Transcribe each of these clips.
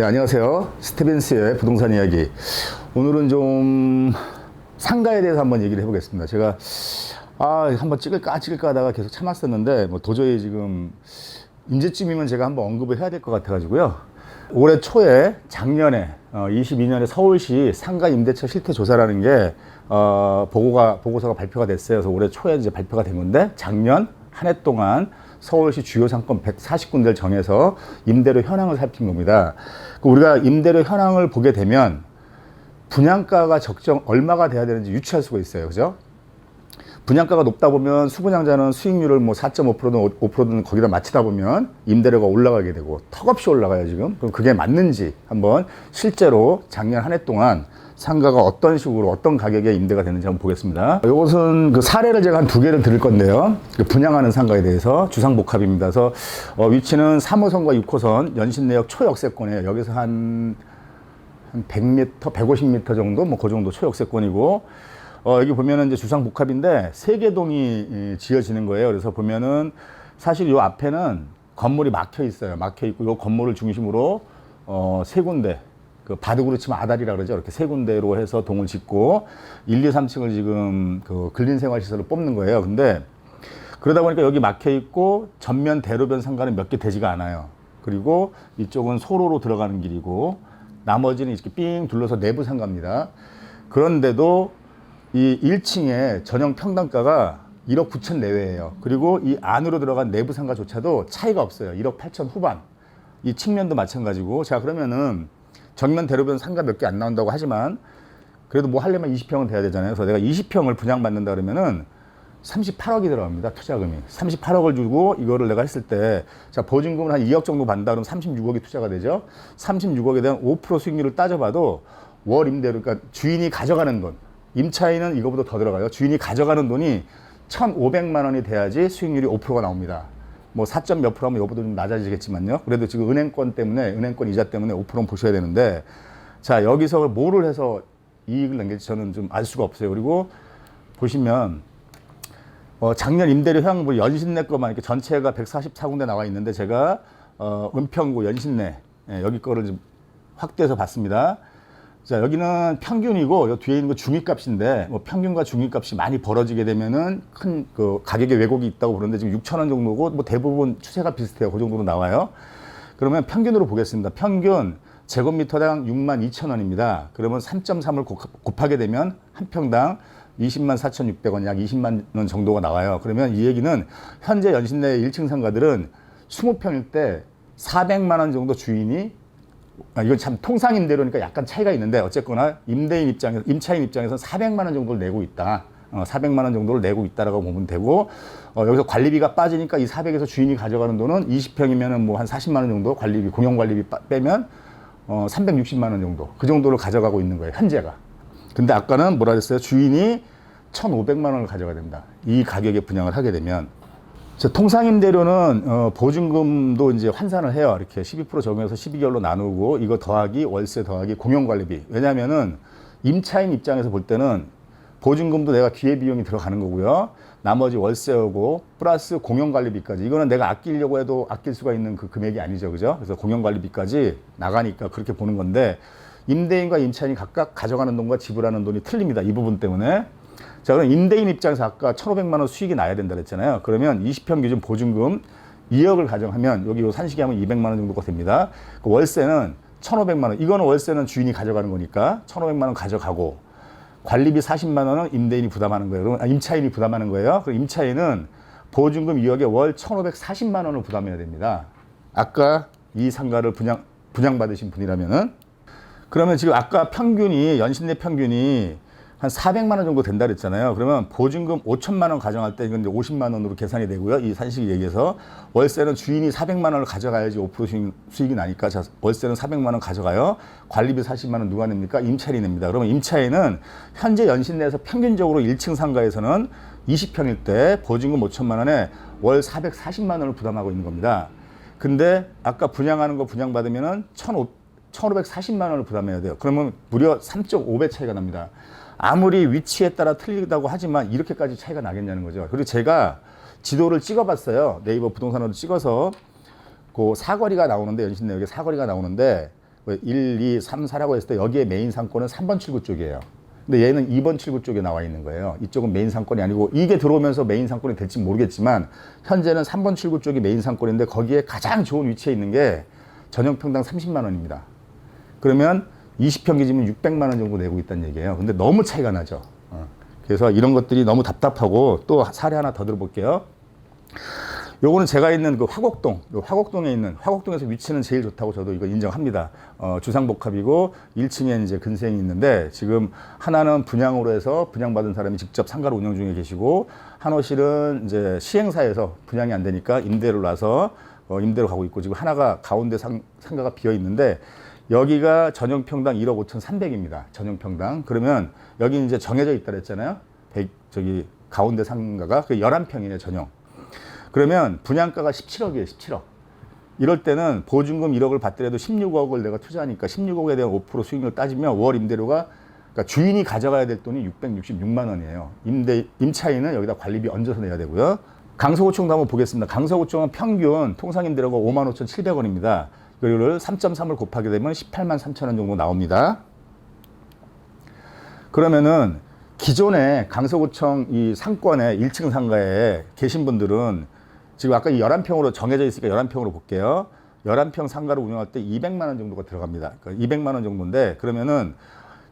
네, 안녕하세요. 스티븐스의 부동산 이야기. 오늘은 좀 상가에 대해서 한번 얘기를 해보겠습니다. 제가 한번 찍을까 하다가 계속 참았었는데 뭐 도저히 지금 이제쯤이면 제가 한번 언급을 해야 될 것 같아가지고요. 올해 초에 작년에 22년에 서울시 상가 임대차 실태 조사라는 게 보고서가 발표가 됐어요. 그래서 올해 초에 이제 발표가 된 건데 작년 한 해 동안 서울시 주요 상권 140군데를 정해서 임대료 현황을 살핀 겁니다. 우리가 임대료 현황을 보게 되면 분양가가 적정 얼마가 돼야 되는지 유추할 수가 있어요. 그죠? 분양가가 높다 보면 수분양자는 수익률을 뭐 4.5%든 5%든 거기다 맞추다 보면 임대료가 올라가게 되고 턱없이 올라가요, 지금. 그럼 그게 맞는지 한번 실제로 작년 한 해 동안 상가가 어떤 식으로 어떤 가격에 임대가 되는지 한번 보겠습니다. 이것은 그 사례를 제가 한 두 개를 드릴 건데요. 분양하는 상가에 대해서 주상복합입니다. 그래서 위치는 3호선과 6호선 연신내역 초역세권이에요. 여기서 한 100m, 150m 정도, 뭐 그 정도 초역세권이고, 여기 보면은 이제 주상복합인데 세 개 동이 지어지는 거예요. 그래서 보면은 사실 이 앞에는 건물이 막혀 있어요. 막혀 있고 이 건물을 중심으로 세 군데. 그 바둑으로 치면 아다리라 그러죠. 이렇게 세 군데로 해서 동을 짓고 1, 2, 3층을 지금 그 근린생활시설로 뽑는 거예요. 근데 그러다 보니까 여기 막혀 있고 전면 대로변 상가는 몇 개 되지가 않아요. 그리고 이쪽은 소로로 들어가는 길이고 나머지는 이렇게 삥 둘러서 내부 상가입니다. 그런데도 이 1층에 전용 평당가가 1억 9천 내외예요. 그리고 이 안으로 들어간 내부 상가조차도 차이가 없어요. 1억 8천 후반. 이 측면도 마찬가지고. 자, 그러면은 정면 대로변 상가 몇 개 안 나온다고 하지만 그래도 뭐 하려면 20평은 돼야 되잖아요. 그래서 내가 20평을 분양받는다 그러면은 38억이 들어갑니다. 투자금이. 38억을 주고 이거를 내가 했을 때, 자, 보증금을 한 2억 정도 받는다 그러면 36억이 투자가 되죠. 36억에 대한 5% 수익률을 따져봐도 월 임대료, 그러니까 주인이 가져가는 돈, 임차인은 이거보다 더 들어가요. 주인이 가져가는 돈이 1,500만 원이 돼야지 수익률이 5%가 나옵니다. 뭐 4점 몇 프로 하면 이거보다 좀 낮아지겠지만요. 그래도 지금 은행권 이자 때문에 5%는 보셔야 되는데, 자, 여기서 뭐를 해서 이익을 낸게 저는 좀 알 수가 없어요. 그리고 보시면 작년 임대료 현황 연신내 거만 이렇게 전체가 144군데 나와 있는데 제가 은평구 연신내 여기 거를 좀 확대해서 봤습니다. 자, 여기는 평균이고, 요 뒤에 있는 거 중위값인데, 뭐 평균과 중위값이 많이 벌어지게 되면은 큰 그 가격의 왜곡이 있다고 보는데 지금 6,000원 정도고, 뭐 대부분 추세가 비슷해요. 그 정도로 나와요. 그러면 평균으로 보겠습니다. 평균 제곱미터당 62,000원입니다. 그러면 3.3을 곱하게 되면 한 평당 204,600원, 약 20만 원 정도가 나와요. 그러면 이 얘기는 현재 연신내 1층 상가들은 20평일 때 400만 원 정도 주인이, 이건 참 통상 임대료니까 약간 차이가 있는데 어쨌거나 임차인 입장에서 400만 원 정도를 내고 있다. 400만 원 정도를 내고 있다라고 보면 되고, 여기서 관리비가 빠지니까 이 400에서 주인이 가져가는 돈은 20평이면은 뭐 한 40만 원 정도 관리비, 공용 관리비 빼면 360만 원 정도. 그 정도를 가져가고 있는 거예요, 현재가. 근데 아까는 뭐라 그랬어요? 주인이 1,500만 원을 가져가야 된다. 이 가격에 분양을 하게 되면. 통상 임대료는 보증금도 이제 환산을 해요. 이렇게 12% 적용해서 12개월로 나누고 이거 더하기 월세 더하기 공용관리비. 왜냐면은 임차인 입장에서 볼 때는 보증금도 내가 기회비용이 들어가는 거고요. 나머지 월세하고 플러스 공용관리비까지. 이거는 내가 아끼려고 해도 아낄 수가 있는 그 금액이 아니죠. 그죠? 그래서 공용관리비까지 나가니까 그렇게 보는 건데, 임대인과 임차인이 각각 가져가는 돈과 지불하는 돈이 틀립니다. 이 부분 때문에. 자, 그럼 임대인 입장에서 아까 1,500만 원 수익이 나야 된다 그랬잖아요. 그러면 20평 기준 보증금 2억을 가정하면 여기 요 산식이 하면 200만 원 정도가 됩니다. 그 월세는 1,500만 원. 이거는 월세는 주인이 가져가는 거니까 1,500만 원 가져가고, 관리비 40만 원은 임대인이 부담하는 거예요. 그러면 임차인이 부담하는 거예요. 그럼 임차인은 보증금 2억에 월 1,540만 원을 부담해야 됩니다. 아까 이 상가를 분양받으신 분이라면은. 그러면 지금 아까 평균이, 연신내 평균이 한 400만 원 정도 된다 그랬잖아요. 그러면 보증금 5천만 원 가정할 때 이건 이제 50만 원으로 계산이 되고요. 이 산식이 얘기해서 월세는 주인이 400만 원을 가져가야지 5% 수익이 나니까, 자, 월세는 400만 원 가져가요. 관리비 40만 원 누가 냅니까? 임차인이 냅니다. 그러면 임차인은 현재 연신내에서 평균적으로 1층 상가에서는 20평일 때 보증금 5천만 원에 월 440만 원을 부담하고 있는 겁니다. 근데 아까 분양하는 거 분양받으면은 1,540만 원을 부담해야 돼요. 그러면 무려 3.5배 차이가 납니다. 아무리 위치에 따라 틀리다고 하지만 이렇게까지 차이가 나겠냐는 거죠. 그리고 제가 지도를 찍어봤어요. 네이버 부동산으로 찍어서 그 사거리가 나오는데, 연신내역에 사거리가 나오는데 1, 2, 3, 4라고 했을 때 여기에 메인 상권은 3번 출구 쪽이에요. 근데 얘는 2번 출구 쪽에 나와 있는 거예요. 이쪽은 메인 상권이 아니고 이게 들어오면서 메인 상권이 될지 모르겠지만 현재는 3번 출구 쪽이 메인 상권인데 거기에 가장 좋은 위치에 있는 게 전용평당 30만 원입니다. 그러면 20평 기준이면 600만 원 정도 내고 있다는 얘기예요. 근데 너무 차이가 나죠. 그래서 이런 것들이 너무 답답하고 또 사례 하나 더 들어볼게요. 요거는 제가 있는 그 화곡동, 화곡동에 있는, 화곡동에서 위치는 제일 좋다고 저도 이거 인정합니다. 주상복합이고 1층에 이제 근생이 있는데 지금 하나는 분양으로 해서 분양받은 사람이 직접 상가를 운영 중에 계시고 한 호실은 이제 시행사에서 분양이 안 되니까 임대를 놔서 임대로 가고 있고 지금 하나가 가운데 상가가 비어 있는데 여기가 전용평당 1억 5,300입니다. 전용평당. 그러면 여기 이제 정해져 있다 그랬잖아요. 저기 가운데 상가가 그 11평이네, 전용. 그러면 분양가가 17억이에요, 17억. 이럴 때는 보증금 1억을 받더라도 16억을 내가 투자하니까 16억에 대한 5% 수익률 따지면 월 임대료가 그러니까 주인이 가져가야 될 돈이 666만 원이에요. 임차인은 여기다 관리비 얹어서 내야 되고요. 강서구청도 한번 보겠습니다. 강서구청은 평균 통상 임대료가 55,700원입니다. 이거를 3.3을 곱하게 되면 18만 3천 원 정도 나옵니다. 그러면은 기존에 강서구청 이 상권에 1층 상가에 계신 분들은 지금 아까 이 11평으로 정해져 있으니까 11평으로 볼게요. 11평 상가를 운영할 때 200만 원 정도가 들어갑니다. 그러니까 200만 원 정도인데 그러면은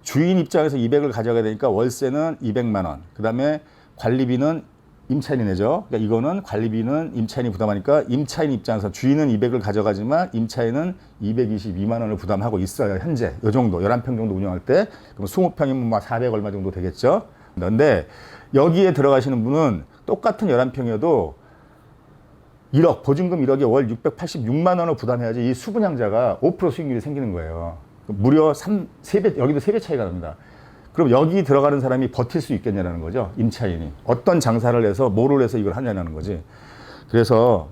주인 입장에서 200을 가져가야 되니까 월세는 200만 원. 그다음에 관리비는 임차인이 내죠. 그러니까 이거는 관리비는 임차인이 부담하니까 임차인 입장에서 주인은 200을 가져가지만 임차인은 222만 원을 부담하고 있어요. 현재 이 정도 11평 정도 운영할 때 그럼 20평이면 막 400 얼마 정도 되겠죠. 그런데 여기에 들어가시는 분은 똑같은 11평이어도 1억 보증금 1억에 월 686만 원을 부담해야지 이 수분양자가 5% 수익률이 생기는 거예요. 무려 3배 여기도 3배 차이가 납니다. 그럼 여기 들어가는 사람이 버틸 수 있겠냐라는 거죠. 임차인이. 어떤 장사를 해서 뭐를 해서 이걸 하냐는 거지. 그래서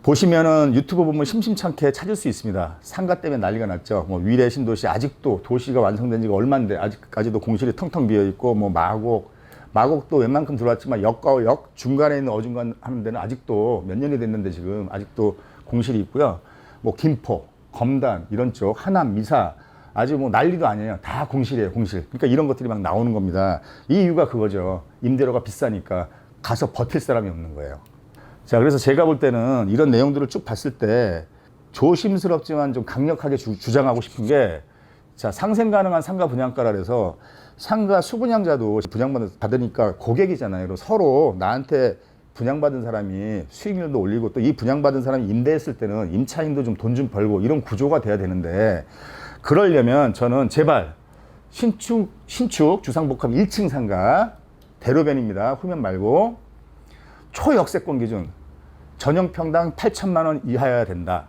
보시면은 유튜브 보면 심심찮게 찾을 수 있습니다. 상가 때문에 난리가 났죠. 뭐 위례 신도시 아직도 도시가 완성된 지가 얼마인데 아직까지도 공실이 텅텅 비어 있고 뭐 마곡도 웬만큼 들어왔지만 역과 역 중간에 있는 어중간 하는 데는 아직도 몇 년이 됐는데 지금 아직도 공실이 있고요. 뭐 김포, 검단 이런 쪽 하남, 미사 아주 뭐 난리도 아니에요. 다 공실이에요, 공실. 그러니까 이런 것들이 막 나오는 겁니다. 이 이유가 그거죠. 임대료가 비싸니까 가서 버틸 사람이 없는 거예요. 자, 그래서 제가 볼 때는 이런 내용들을 쭉 봤을 때 조심스럽지만 좀 강력하게 주장하고 싶은 게 자, 상생 가능한 상가 분양가라 해서 상가 수분양자도 분양받으니까 고객이잖아요. 그리고 서로 나한테 분양받은 사람이 수익률도 올리고 또 이 분양받은 사람이 임대했을 때는 임차인도 좀 돈 좀 벌고 이런 구조가 돼야 되는데 그러려면 저는 제발 신축 주상복합 1층 상가 대로변입니다. 후면 말고 초역세권 기준 전용평당 8천만 원 이하여야 된다.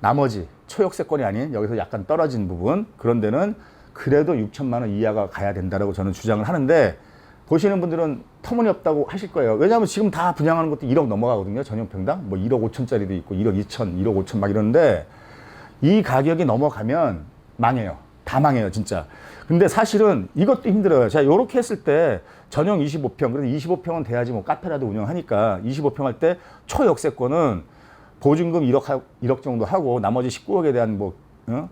나머지 초역세권이 아닌 여기서 약간 떨어진 부분 그런 데는 그래도 6천만 원 이하가 가야 된다라고 저는 주장을 하는데 보시는 분들은 터무니없다고 하실 거예요. 왜냐하면 지금 다 분양하는 것도 1억 넘어가거든요. 전용평당 뭐 1억 5천짜리도 있고 1억 2천, 1억 5천 막 이러는데 이 가격이 넘어가면 망해요. 다 망해요, 진짜. 근데 사실은 이것도 힘들어요. 자, 요렇게 했을 때 전용 25평, 그래도 25평은 돼야지 뭐 카페라도 운영하니까 25평 할 때 초역세권은 보증금 1억 정도 하고 나머지 19억에 대한 뭐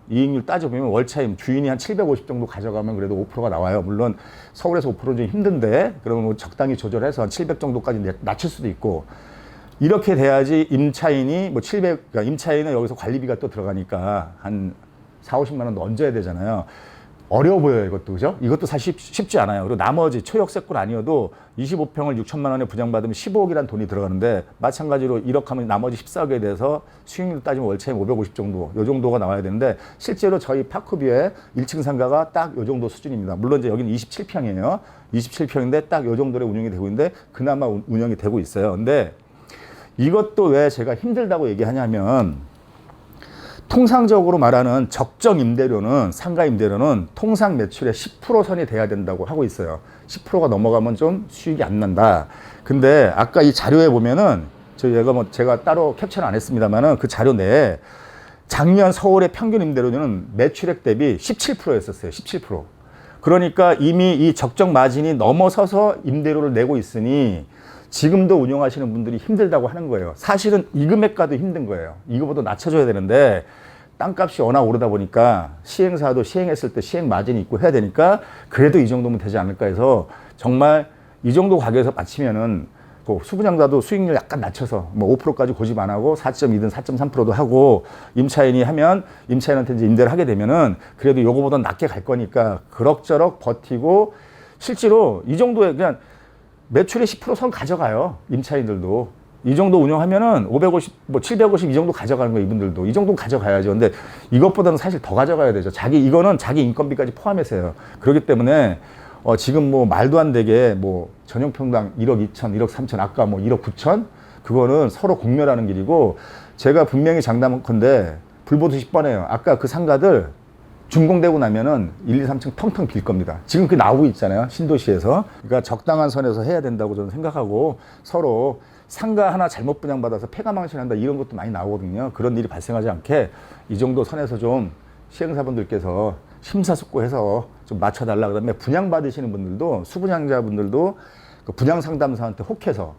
이익률 따져보면 월차임 주인이 한 750 정도 가져가면 그래도 5%가 나와요. 물론 서울에서 5%는 좀 힘든데 그러면 뭐 적당히 조절해서 한 700 정도까지 낮출 수도 있고 이렇게 돼야지 임차인이 뭐 700, 그러니까 임차인은 여기서 관리비가 또 들어가니까 한 4, 50만 원도 얹어야 되잖아요. 어려워 보여요, 이것도. 그죠? 이것도 사실 쉽지 않아요. 그리고 나머지 초역세권 아니어도 25평을 6천만 원에 분양받으면 15억이란 돈이 들어가는데 마찬가지로 1억 하면 나머지 14억에 대해서 수익률 따지면 월차임 550 정도, 요 정도가 나와야 되는데 실제로 저희 파크뷰의 1층 상가가 딱 요 정도 수준입니다. 물론 이제 여기는 27평이에요. 27평인데 딱 요 정도로 운영이 되고 있는데 그나마 운영이 되고 있어요. 근데 이것도 왜 제가 힘들다고 얘기하냐면 통상적으로 말하는 적정 임대료는 상가 임대료는 통상 매출의 10% 선이 돼야 된다고 하고 있어요. 10%가 넘어가면 좀 수익이 안 난다. 근데 아까 이 자료에 보면은 제가 따로 캡처는 안 했습니다만은 그 자료 내에 작년 서울의 평균 임대료는 매출액 대비 17%였었어요. 17%. 그러니까 이미 이 적정 마진이 넘어서서 임대료를 내고 있으니 지금도 운영하시는 분들이 힘들다고 하는 거예요. 사실은 이 금액가도 힘든 거예요. 이거보다 낮춰줘야 되는데 땅값이 워낙 오르다 보니까 시행사도 시행했을 때 시행 마진이 있고 해야 되니까 그래도 이 정도면 되지 않을까 해서 정말 이 정도 가격에서 맞추면은 뭐 수분양자도 수익률 약간 낮춰서 뭐 5%까지 고집 안 하고 4.2든 4.3%도 하고 임차인이 하면 임차인한테 이제 임대를 하게 되면은 그래도 요거보다 낮게 갈 거니까 그럭저럭 버티고 실제로 이 정도에 그냥 매출의 10%선 가져가요. 임차인들도. 이 정도 운영하면은 550, 뭐 750 이 정도 가져가는 거예요. 이분들도. 이 정도 가져가야죠. 근데 이것보다는 사실 더 가져가야 되죠. 이거는 자기 인건비까지 포함해서요. 그렇기 때문에 지금 뭐 말도 안 되게 뭐 전용평당 1억 2천, 1억 3천, 아까 뭐 1억 9천? 그거는 서로 공멸하는 길이고 제가 분명히 장담컨대 불보듯이 뻔해요. 아까 그 상가들 준공되고 나면은 1, 2, 3층 텅텅 빌 겁니다. 지금 그게 나오고 있잖아요. 신도시에서. 그러니까 적당한 선에서 해야 된다고 저는 생각하고 서로 상가 하나 잘못 분양받아서 폐가망신한다 이런 것도 많이 나오거든요. 그런 일이 발생하지 않게 이 정도 선에서 좀 시행사분들께서 심사숙고해서 좀 맞춰달라. 그다음에 분양받으시는 분들도 수분양자분들도 그 분양상담사한테 혹해서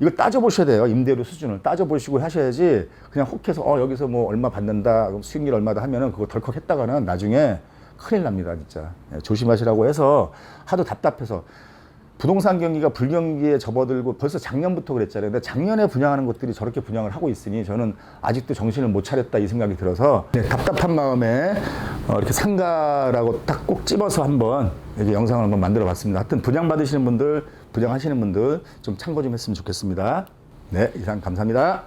이거 따져보셔야 돼요. 임대료 수준을 따져보시고 하셔야지 그냥 혹해서 여기서 뭐 얼마 받는다 그럼 수익률 얼마다 하면은 그거 덜컥 했다가는 나중에 큰일 납니다. 진짜 조심하시라고 해서 하도 답답해서 부동산 경기가 불경기에 접어들고 벌써 작년부터 그랬잖아요. 근데 작년에 분양하는 것들이 저렇게 분양을 하고 있으니 저는 아직도 정신을 못 차렸다 이 생각이 들어서 답답한 마음에 이렇게 상가라고 딱 꼭 집어서 한번 이렇게 영상을 한번 만들어 봤습니다. 하여튼 분양 받으시는 분들, 분양하시는 분들 좀 참고 좀 했으면 좋겠습니다. 네, 이상 감사합니다.